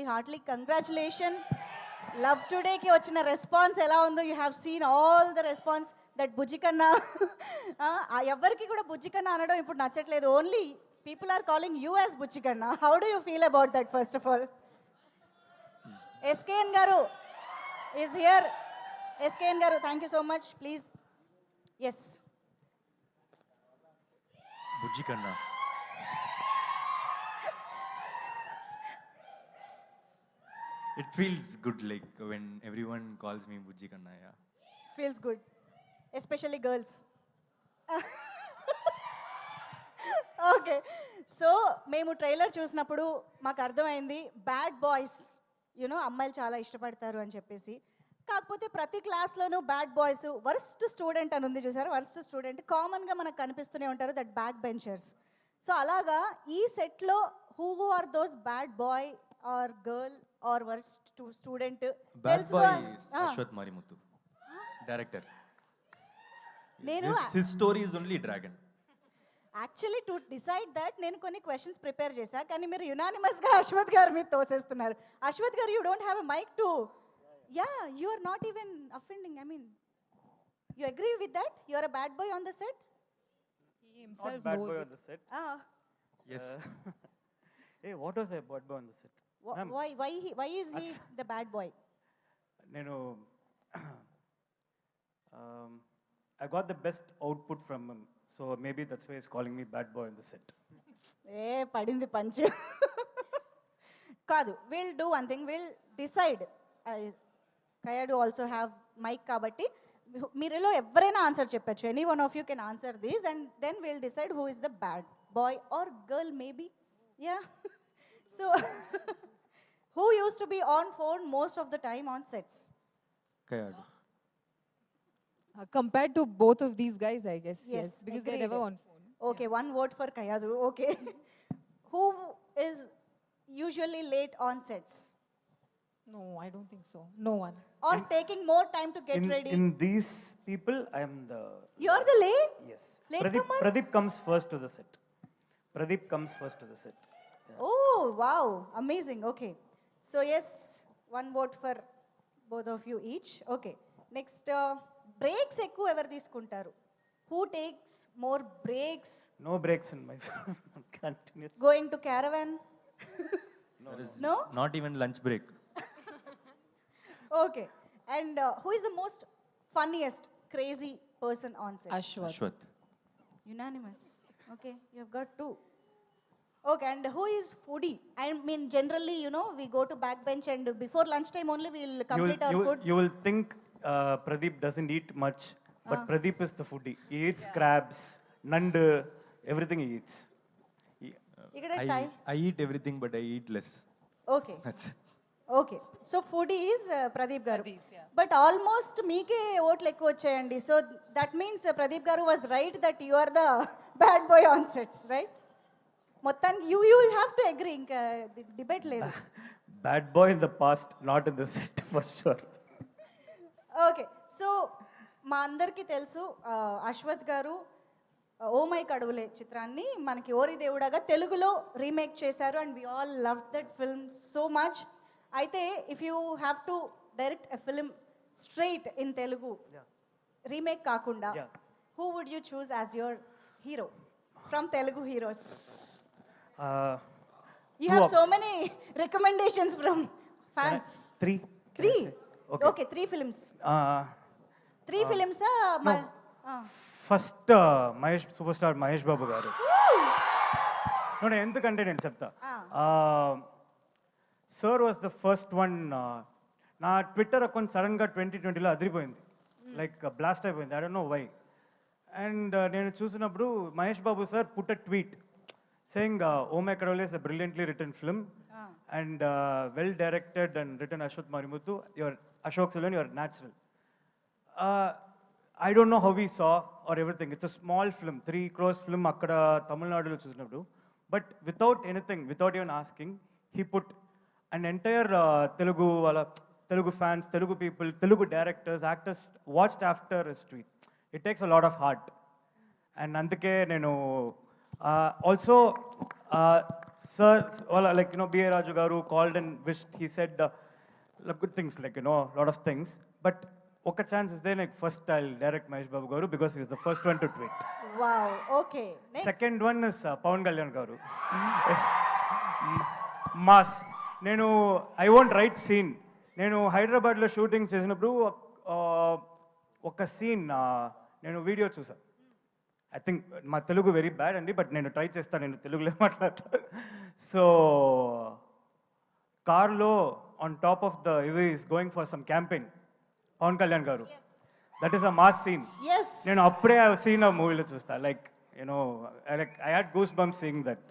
Hartley congratulation. Love టుడేకి వచ్చిన response ఎలా ఉందో, you have seen all the response that బుజ్జికన్నా. ఎవరికి కూడా బుజ్జికన్నా అనడం ఇప్పుడు నచ్చట్లేదు. Only people are calling you as బుజ్జికన్నా. How do you feel about that first of all? SKN గారు ఈజ్ హియర్. ఎస్కేఎన్ గారు, thank you so much. Please. Yes బుజ్జికన్నా. It feels good, like when everyone calls me Bujjikanna, yeah. Feels good, especially girls. Okay, so మేము trailer చూసినప్పుడు మాకు అర్థమైంది bad boys you know అమ్మాయిలు చాలా ఇష్టపడతారు అని చెప్పేసి. కాకపోతే ప్రతి క్లాస్లోనూ బ్యాడ్ బాయ్స్, వర్స్ట్ స్టూడెంట్ అని ఉంది చూసారు, వర్స్ట్ స్టూడెంట్ కామన్గా మనకు కనిపిస్తూనే ఉంటారు, దట్ బ్యాక్ బెంచర్స్. సో అలాగా ఈ సెట్లో who are those bad boy or girl are worst student? Bad boy is Ashwath Marimuthu, director. నేను His story is only Dragon. Actually to decide that నేను కొన్ని క్వశ్చన్స్ ప్రిపేర్ చేశా, కానీ మీరు యునానిమస్గా అశ్వత్ గారి మీద తోసేస్తున్నారు. Ashwath garu, you don't have a mic too, yeah you are not even offending. I mean, you agree with that? You are a bad boy on the set? He himself Not bad knows boy it. on the set. Yes. Hey, what was I bad boy on the set? Ma'am, why is he the bad boy? Nenu, I got the best output from him, so maybe that's why he's calling me bad boy on the set. ఏ పడింది punch. కాదు, will do one thing, will decide. Kayadu also have mic కాబట్టి మీరులో ఎవరైనా answer చెప్పచ్చు. Any one of you can answer these and then will decide who is the bad boy or girl maybe. Yeah, so who used to be on phone most of the time on sets? Kayadu. Compared to both of these guys, I guess, Yes, yes, because they're agreed. never on phone. Okay, one vote for Kayadu. Okay. Who is usually late on sets No, I don't think so. No one. or taking more time to get ready? In these people, I am the You're the late? yes. Latecomer? Pradeep comes first to the set. Pradeep comes first to the set. Oh, wow. Amazing. Okay. So, yes, one vote for both of you each. Okay. Next, breaks ఎక్కువ ఎవరు తీసుకుంటారు? Who takes more breaks? No breaks in my continuous. Going to caravan? There is No? not even lunch break. Okay. And who is the most funniest, crazy person on set? Ashwath. Ashwath. Unanimous. Okay, you have got two. Okay, and who is foodie? I mean, generally, you know, we go to backbench and before lunchtime only we'll complete our food. You will think Pradeep doesn't eat much, but Pradeep is the foodie. He eats crabs, nandu, everything he eats. ఇక్కడ టై. I eat everything, but I eat less. Okay, That's it. okay. So foodie is Pradeep garu. Pradeep, yeah. But almost మీకే ఓట్లు ఎక్కువ వచ్చాయండి. So that means Pradeep garu was right that you are the bad boy on sets, right? మొత్తానికి you have to agree, ఇంకా debate లేదు. Bad boy in the past, not in the set for sure. Okay, so మా అందరికీ తెలుసు అశ్వత్ గారు oh my Kadavule చిత్రాన్ని మనకి ఓరి దేవుడగా తెలుగులో రీమేక్ చేశారు and we all love that film so much. అయితే if you have to direct a film straight in Telugu, remake కాకుండా, Yeah. Who would you choose as your hero from Telugu heroes? You have so many recommendations from fans. Three. Three? Okay. Okay, 3 films. Uh, 3 films? First Mahesh super star Mahesh Babu గారు. No, ఎందుకంటే నేను చెప్తా. Sir was the first one. నా Twitter account సడన్గా 2020లో అదిరిపోయింది, like blast అయిపోయింది. I don't know why. And నేను చూసినప్పుడు Mahesh Babu sir put a tweet saying Oh My Kadavale is a brilliantly written film and well directed and written Ashwath Marimuthu. You're Ashok Selvan, you're natural. I don't know how we saw or everything. It's a small film, 3 crores film akkada Tamil Nadu lo chusinapudu. But without anything, without even asking, he put an entire Telugu fans, Telugu people, Telugu directors, actors watched after his tweet. It takes a lot of heart. And అందుకే నేను also Sir, well, like, B.A. Raju garu called and wished. He said good things, like, a lot of things. But oka chance is there, like, first I'll direct Mahesh Babu garu because he was the first one to tweet. Wow okay Second one is Pawan Kalyan garu. Mass. నేను I won't right scene. నేను హైదరాబాద్లో shooting చేసినప్పుడు ఒక scene నేను video చూసాను. I think మా Telugu very bad అండి, but నేను ట్రై చేస్తాను, నేను తెలుగులో మాట్లాడతా. సో కార్లో ఆన్ టాప్ ఆఫ్ ద ఇది is going for some campaign, Pawan Kalyan గారు. That is a mass scene. Yes నేను అప్పుడే ఆ సీన్ ఆ మూవీలో చూస్తా. Like I had goose bump seeing that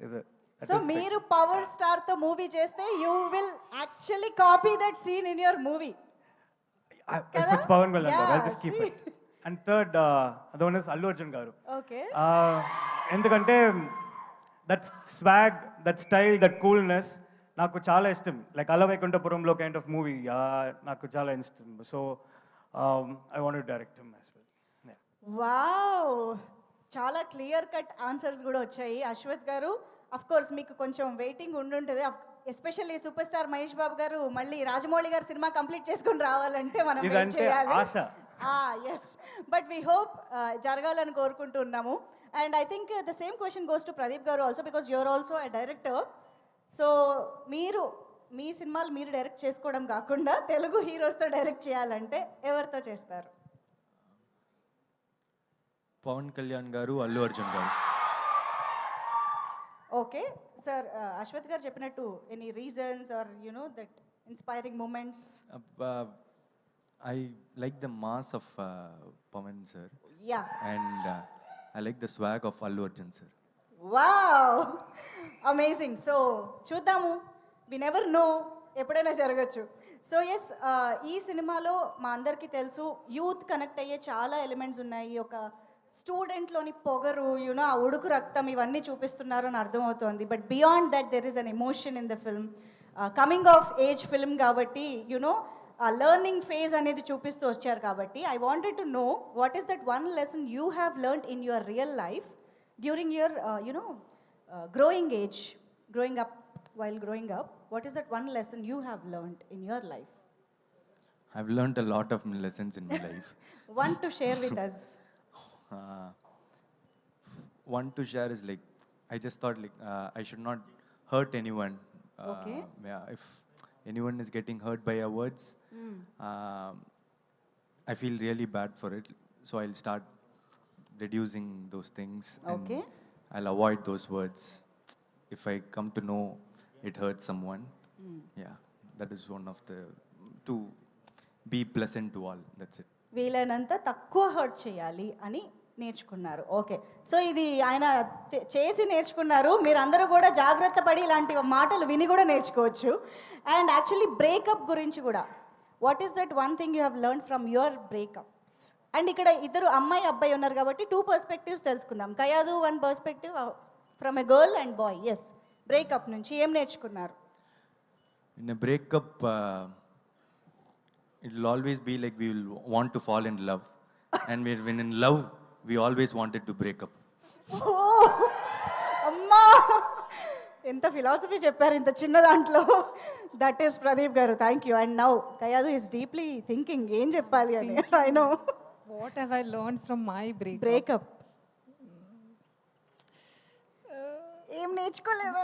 ఇది. సో మీరు పవర్ స్టార్ తో మూవీ చేస్తే you will actually copy that scene in your movie. If it's Pawan Kalyan garu, I'll just keep it. And third, the one is Allu Arjun garu. Okay ఎందుకంటే that swag, that style, that coolness నాకు చాలా ఇష్టం. Like అల వైకుంఠపురంలో kind of movie నాకు చాలా ఇష్టం. So I want to direct him as well. Wow, చాలా clear cut answers కూడా వచ్చాయి అశ్వత్ గారు. అఫ్ కోర్స్ మీకు కొంచెం వెయిటింగ్ ఉండుంటుంది, especially super star Mahesh Babu గారు మళ్ళీ రాజమౌళి గారు సినిమా కంప్లీట్ చేసుకొని రావాలంటే మనం wait ఇదంటే చేయాలి. ఆశ. ఎస్, బట్ వీ హోప్ జరగాలని కోరుకుంటున్నాము. And I think the same question goes to Pradeep గారు also, because you're also a director. So మీరు మీ సినిమాలు మీరు డైరెక్ట్ చేసుకోవడం కాకుండా తెలుగు హీరోస్తో డైరెక్ట్ చేయాలంటే ఎవరితో చేస్తారు? పవన్ కళ్యాణ్ గారు, అల్లు అర్జున్ గారు. ఓకే సార్, అశ్వత్ గారు చెప్పినట్టు any reasons are that inspiring moments? I like the mass of Pawan sir, yeah, and I like the swag of Allu Arjun sir. Wow, amazing. So చూద్దాము, వి నెవర్ నో, ఎప్పుడైనా జరగచ్చు. So yes, ఈ సినిమాలో మా అందరికీ తెలుసు youth connect అయ్యే చాలా ఎలిమెంట్స్ ఉన్నాయి. ఒక స్టూడెంట్లోని పొగరు, ఆ ఉడుకు రక్తం, ఇవన్నీ చూపిస్తున్నారు అని అర్థమవుతోంది. But beyond that there is an emotion in the film. Coming of age film కాబట్టి ఆ లెర్నింగ్ ఫేజ్ అనేది చూపిస్తూ వచ్చారు కాబట్టి I wanted to know what is that one lesson you have learned in your real life during your growing age, growing up, while growing up, what is that one lesson you have learned in your life? I've learned a lot of lessons in my life. One to share with us. One to share is like, I just thought like I should not hurt anyone. Okay. Yeah, if anyone is getting hurt by our words, I feel really bad for it. So I'll start reducing those things. Okay. And I'll avoid those words. If I come to know it hurts someone, yeah, that is one of the, to be pleasant to all. That's it. వీలైనంత తక్కువ hurt చేయాలి అని నేర్చుకున్నారు. Okay, so ఇది ఆయన చేసి నేర్చుకున్నారు. మీరందరూ కూడా జాగ్రత్త పడి ఇలాంటి మాటలు విని కూడా నేర్చుకోవచ్చు. అండ్ యాక్చువల్లీ బ్రేకప్ గురించి కూడా, what is that one thing you have learn from your breakups? And ఇక్కడ ఇద్దరు అమ్మాయి అబ్బాయి ఉన్నారు కాబట్టి టూ పర్స్పెక్టివ్స్ తెలుసుకుందాం. Kayadu one perspective from a girl and boy. Yes, breakup నుంచి ఏం నేర్చుకున్నారు? In a breakup, it will always be like we will want to fall in love. And when in love, we always wanted to break up. అమ్మా, ఎంత philosophy చెప్పారు ఇంత చిన్న దాంట్లో. That is Pradeep గారు, thank you. And now Kayadu is deeply thinking ఏం చెప్పాలి అని. I know. What have I learned from my breakup? Breakup ఏం నేర్చుకోలేదా?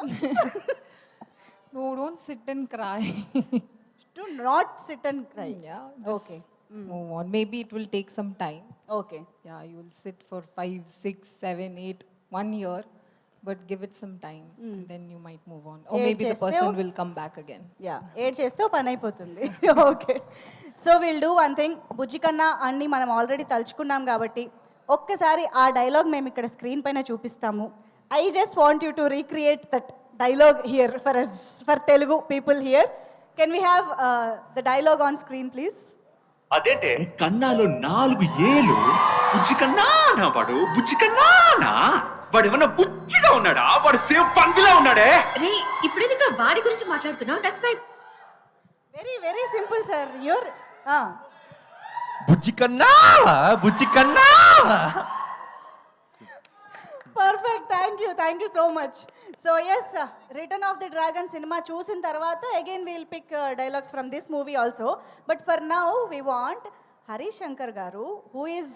No, don't sit and cry. To not SIT and cry. Yeah, just Okay. move on. Maybe it will take some time. Okay, Yeah, you will sit for 5, 6, 7, 8, 1 year, but give it some time, and then you might move on. Or Eight maybe the chesteo? person will come back again. Yeah, add చేస్తే పని అయిపోతుంది. Okay, so will do one thing. బుజ్జి కన్నా అన్ని మనం already తలుచుకున్నాం కాబట్టి ఒక్కసారి ఆ డైలాగ్ మేము ఇక్కడ స్క్రీన్ పైన చూపిస్తాము. I just want you to recreate that dialogue here for Telugu people here. Can we have the dialogue on screen please? అదేంటే కన్నాలో 4 ఏళ్ళు బుజ్జి కన్నానా వాడు బుజ్జి కన్నానా వాడు ఏమన్నా బుజ్జిగా ఉన్నాడా? వాడు సేమ్ పందిలా ఉన్నాడే. రే ఇప్పుడేందుకు వాడి గురించి మాట్లాడుతున్నావు? That's my very very simple sir. Your Bujji kanna, bujji kanna. Perfect, thank you so much. So yes, return of the dragon సినిమా చూసిన తర్వాత again we'll pick dialogues from this movie also. But for now we want Harish Shankar గారు, who is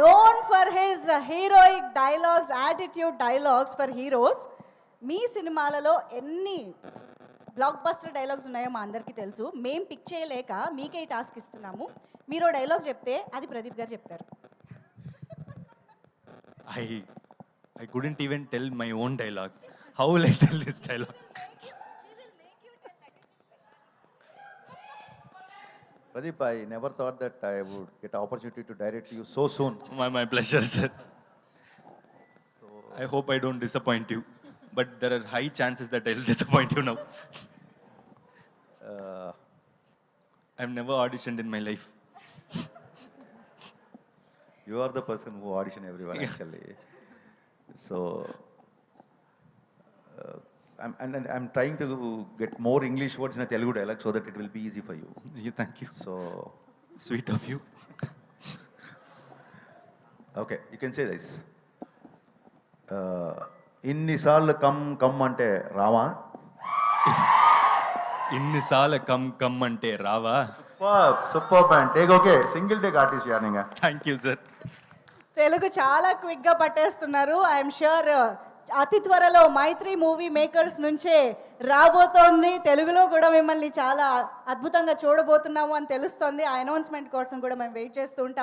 known for his heroic dialogues, attitude dialogues for heroes. మీ సినిమాలలో ఎన్ని block buster dialogues ఉన్నాయో మా అందరికీ తెలుసు. మేం పిక్ చేయలేక మీకే ఈ టాస్క్ ఇస్తున్నాము. మీరు డైలాగ్ చెప్తే అది ప్రదీప్ గారు చెప్తారు. I couldn't even tell my own dialogue. How will I tell this dialogue? Pradeep, I never thought that I would get opportunity to direct you so soon. My pleasure, sir. I hope I don't disappoint you. But there are high chances that I'll disappoint you now. Uh, I've never auditioned in my life. you are the person who audition everyone actually. So, I'm trying to get more English words in a Telugu dialect so that it will be easy for you. Yeah, thank you. So, Sweet of you. okay, you can say this. ఇన్నిసార్లు come అంటే రావా? ఇన్నిసార్లు come అంటే రావా? Super man, take okay, single take artist యానింగా. Thank you sir. Telugu చాలా క్విక్గా పట్టేస్తున్నారు. I'm sure అతి త్వరలో మైత్రి మూవీ మేకర్స్ నుంచే రాబోతోంది. తెలుగులో కూడా మిమ్మల్ని చాలా అద్భుతంగా చూడబోతున్నాము అని తెలుస్తోంది. ఆ అనౌన్స్మెంట్ కోసం కూడా మేము వెయిట్ చేస్తూ ఉంటాం.